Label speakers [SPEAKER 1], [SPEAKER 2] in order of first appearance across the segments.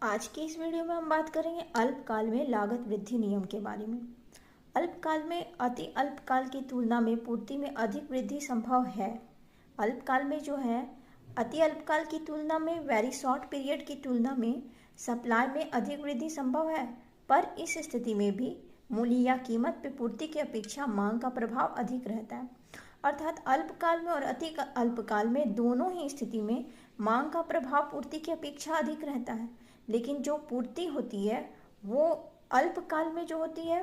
[SPEAKER 1] आज की इस वीडियो में हम बात करेंगे अल्पकाल में लागत वृद्धि नियम के बारे में। अल्पकाल में अति अल्पकाल की तुलना में पूर्ति में अधिक वृद्धि संभव है। अल्पकाल में जो है अति अल्पकाल की तुलना में वेरी शॉर्ट पीरियड की तुलना में सप्लाई में अधिक वृद्धि संभव है, पर इस स्थिति में भी मूल्य या कीमत पे पूर्ति की अपेक्षा मांग का प्रभाव अधिक रहता है। अर्थात अल्पकाल में और अति अल्पकाल में दोनों ही स्थिति में मांग का प्रभाव पूर्ति की अपेक्षा अधिक रहता है, लेकिन जो पूर्ति होती है वो अल्पकाल में जो होती है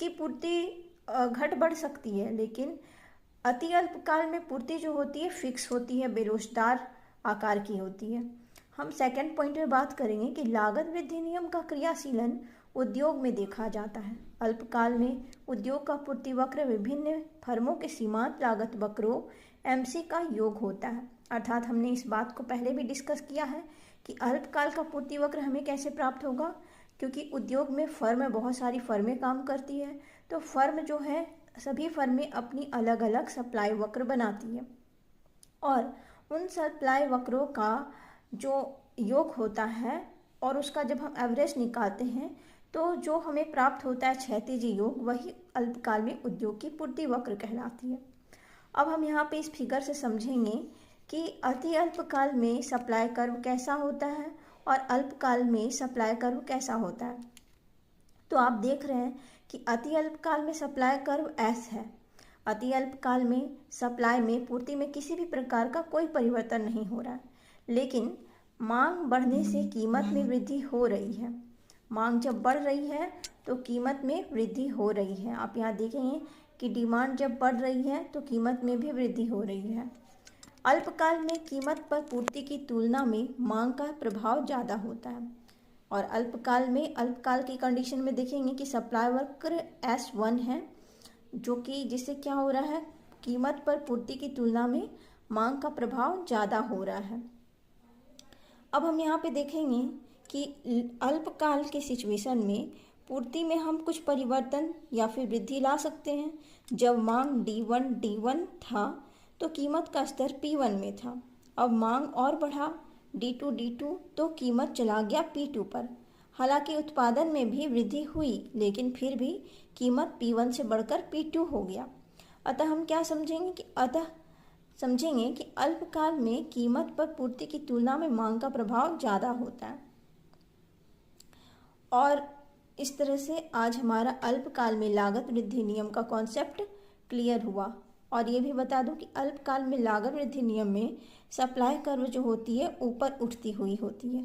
[SPEAKER 1] कि पूर्ति घट बढ़ सकती है, लेकिन अति अल्पकाल में पूर्ति जो होती है फिक्स होती है, बेरोजगार आकार की होती है। हम सेकंड पॉइंट में बात करेंगे कि लागत वृद्धि नियम का क्रियाशीलन उद्योग में देखा जाता है। अल्पकाल में उद्योग का पूर्ति वक्र विभिन्न फर्मों के सीमांत लागत वक्रों एमसी का योग होता है। अर्थात हमने इस बात को पहले भी डिस्कस किया है कि अल्पकाल का पूर्ति वक्र हमें कैसे प्राप्त होगा, क्योंकि उद्योग में बहुत सारी फर्में काम करती है, तो फर्म जो है सभी फर्में अपनी अलग अलग सप्लाई वक्र बनाती है और उन सप्लाई वक्रों का जो योग होता है और उसका जब हम एवरेज निकालते हैं तो जो हमें प्राप्त होता है क्षैतिज योग, वही अल्पकाल में उद्योग की पूर्ति वक्र कहलाती है। अब हम यहाँ पे इस फिगर से समझेंगे कि अति अल्पकाल में सप्लाई कर्व कैसा होता है और अल्पकाल में सप्लाई कर्व कैसा होता है। तो आप देख रहे हैं कि अति अल्पकाल में सप्लाई कर्व एस है। अति अल्पकाल में सप्लाई में पूर्ति में किसी भी प्रकार का कोई परिवर्तन नहीं हो रहा है, लेकिन मांग बढ़ने से कीमत में वृद्धि हो रही है। मांग जब बढ़ रही है तो कीमत में वृद्धि हो रही है। आप यहाँ देखेंगे कि डिमांड जब बढ़ रही है तो कीमत में भी वृद्धि हो रही है। अल्पकाल में कीमत पर पूर्ति की तुलना में मांग का प्रभाव ज़्यादा होता है और अल्पकाल की कंडीशन में देखेंगे कि सप्लाई वक्र S1 है, जो कि जिससे क्या हो रहा है, कीमत पर पूर्ति की तुलना में मांग का प्रभाव ज़्यादा हो रहा है। अब हम यहाँ पे देखेंगे कि अल्पकाल के सिचुएशन में पूर्ति में हम कुछ परिवर्तन या फिर वृद्धि ला सकते हैं। जब मांग D1 था तो कीमत का स्तर P1 में था। अब मांग और बढ़ा D2 तो कीमत चला गया P2 पर। हालांकि उत्पादन में भी वृद्धि हुई, लेकिन फिर भी कीमत P1 से बढ़कर P2 हो गया। अतः हम क्या समझेंगे कि अल्पकाल में कीमत पर पूर्ति की तुलना में मांग का प्रभाव ज़्यादा होता है। और इस तरह से आज हमारा अल्पकाल में लागत वृद्धि नियम का कॉन्सेप्ट क्लियर हुआ। और ये भी बता दूं कि अल्पकाल में लागत वृद्धि नियम में सप्लाई कर्व जो होती है ऊपर उठती हुई होती है।